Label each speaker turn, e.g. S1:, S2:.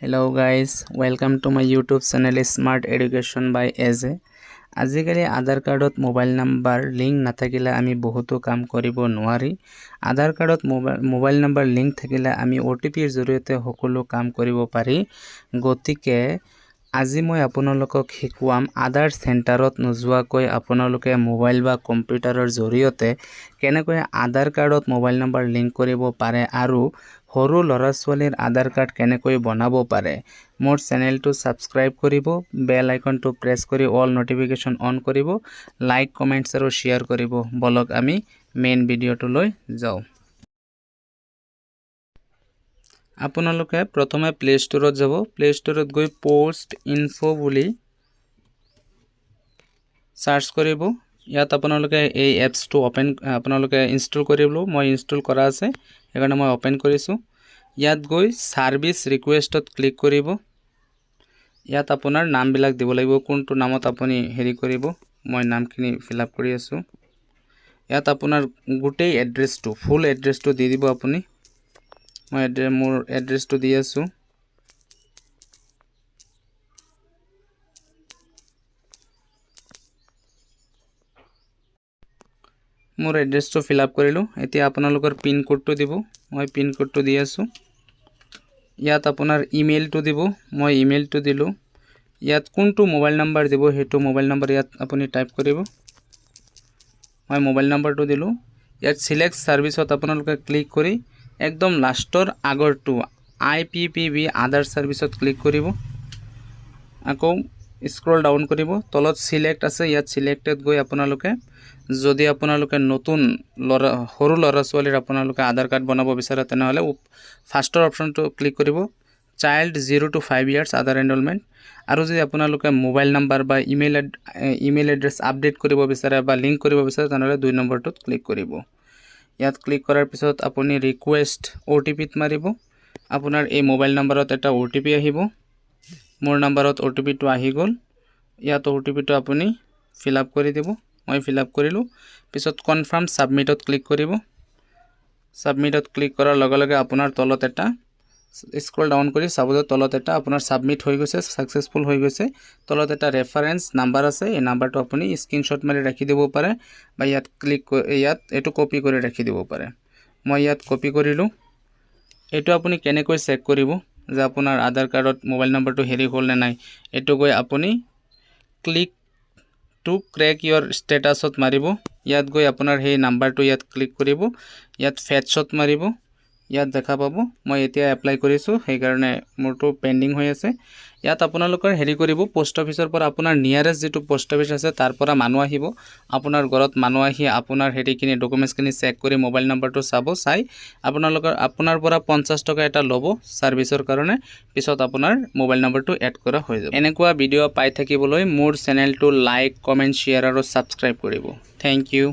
S1: Hello guys, welcome to my YouTube channel Smart Education by AJ. আজিকালি আধাৰ কাৰ্ডত mobile number link নাথাকিলে আমি বহুতো কাম কৰিব নোৱাৰি। আধাৰ কাৰ্ডত মোবাইল নাম্বাৰ লিংক থাকিলে আমি OTPৰ জৰিয়তে সকলো কাম কৰিব পাৰি। গতিকে আজি মই আপোনালোকক শিকাম আধাৰ চেণ্টাৰত নোযোৱাকৈ আপোনালোকে মোবাইল বা কম্পিউটাৰৰ জৰিয়তে কেনেকৈ আধাৰ কাৰ্ডত মোবাইল নাম্বাৰ লিংক কৰিব পাৰে আৰু সৰু ল'ৰা ছোৱালীৰ আধাৰ কাৰ্ড কেনেকৈ বনাব পাৰে। মোৰ চেনেলটো সাবস্ক্ৰাইব কৰিব, বেল আইকনটো প্ৰেছ কৰি অল নোটিফিকেশন অন কৰিব, লাইক কমেন্টছ আৰু শেয়াৰ কৰিব। বলক আমি মেইন ভিডিঅ'টো লৈ যাওঁ। আপোনালোকে প্ৰথমে প্লে ষ্টৰত যাব। প্লে ষ্টৰত গৈ পোষ্ট ইনফো বুলি সাৰ্চ কৰিব। ইয়াত আপোনালোকে এই এপছটো আপোনালোকে ইনষ্টল কৰিব। মই ইনষ্টল কৰা আছে, সেইকাৰণে মই ওপেন কৰিছোঁ। ইয়াত গৈ সাৰ্ভিস ৰিকুৱেষ্টত ক্লিক কৰিব। ইয়াত আপোনাৰ নামবিলাক দিব লাগিব, কোনটো নামত আপুনি হেৰি কৰিব। মই নামখিনি ফিল আপ কৰি আছোঁ। ইয়াত আপোনাৰ গোটেই এড্ৰেছটো ফুল এড্ৰেছটো দি দিব আপুনি। মই মোৰ এড্ৰেছটো দি আছোঁ। মোৰ এড্ৰেছটো ফিল আপ কৰিলোঁ। এতিয়া আপোনালোকৰ পিন কোডটো দিব। মই পিন কোডটো দি আছোঁ। ইয়াত আপোনাৰ ইমেইলটো দিব। মই ইমেইলটো দিলোঁ। ইয়াত কোনটো মোবাইল নাম্বাৰ দিব সেইটো মোবাইল নাম্বাৰ ইয়াত আপুনি টাইপ কৰিব। মই মোবাইল নাম্বাৰটো দিলোঁ। ইয়াত সিলেক্ট সাৰ্ভিসত আপোনালোকে ক্লিক কৰি একদম লাষ্টৰ আগৰটো IPPB আধাৰ সাৰ্ভিসত ক্লিক কৰিব। আকৌ স্ক্ৰল ডাউন কৰিব। তলত সিলেক্ট আছে, ইয়াত সিলেক্টেড গৈ আপোনালোকে যদি আপোনালোকে নতুন সৰু ল'ৰা ছোৱালীৰ আপোনালোকে আধাৰ কাৰ্ড বনাব বিচাৰে তেনেহলে ফাৰ্ষ্টৰ অপশনটো ক্লিক কৰিব, child 0 to 5 years Aadhaar enrolment. আৰু যদি আপোনালোকে মোবাইল নাম্বাৰ বা ইমেইল এড্ৰেছ আপডেট কৰিব বিচাৰে বা লিংক কৰিব বিচাৰে তেনেহলে 2 নম্বৰটোত ক্লিক কৰিব। ইয়াত ক্লিক কৰাৰ পিছত আপুনি ৰিকুৱেষ্ট OTPত মাৰিব। আপোনাৰ এই মোবাইল নাম্বাৰত এটা OTP আহিব। মোৰ নাম্বাৰত OTPটো আহি গ'ল। ইয়াত OTPটো আপুনি ফিল আপ কৰি দিব। মই ফিল আপ কৰিলোঁ। পিছত কনফাৰ্ম সাবমিটত ক্লিক কৰিব। সাবমিটত ক্লিক কৰাৰ লগে লগে আপোনাৰ তলত এটা স্ক্ৰল ডাউন কৰি চাব যে তলত এটা আপোনাৰ সাবমিট হৈ গৈছে, সাকসেসফুল হৈ গৈছে। তলত এটা ৰেফাৰেন্স নাম্বাৰ আছে। এই নাম্বাৰটো আপুনি স্ক্ৰিনশ্বট মাৰি ৰাখি দিব পাৰে বা ইয়াত ক্লিক ইয়াত এটো কপি কৰি ৰাখি দিব পাৰে। মই ইয়াত কপি কৰিলোঁ। এটো আপুনি কেনেকৈ চেক কৰিব যে আপোনাৰ আধাৰ কাৰ্ডত মোবাইল নাম্বাৰটো হেৰি হ'ল নে নাই। এটো গৈ আপুনি ক্লিক টু ক্ৰেক ইয়ৰ ষ্টেটাছত মাৰিব। ইয়াত গৈ আপোনাৰ সেই নাম্বাৰটো ইয়াত ক্লিক কৰিব। ইয়াত ফেটছত মাৰিব। ইয়াত দেখা পাব। মই এতিয়া এপ্লাই কৰিছোঁ, সেইকাৰণে মোৰটো পেন্ডিং হৈ আছে। ইয়াত আপোনালোকৰ হেৰি কৰিব, পোষ্ট অফিচৰ পৰা আপোনাৰ নিয়াৰেষ্ট যেটো পোষ্ট অফিচ আছে তাৰ পৰা মানুহ আহিব। আপোনাৰ ঘৰত মানুহ আহি আপোনাৰ হেৰিখিনি ডকুমেন্টছখিনি চেক কৰি মোবাইল নাম্বাৰটো চাব। চাই আপোনাৰ পৰা 50 টকা এটা ল'ব সাৰ্ভিসৰ কাৰণে। পিছত আপোনাৰ মোবাইল নাম্বাৰটো এড কৰা হৈ যাব। এনেকুৱা ভিডিঅ' পাই থাকিবলৈ মোৰ চেনেলটো লাইক, কমেন্ট, শেয়াৰ আৰু সাবস্ক্ৰাইব কৰিব। Thank U.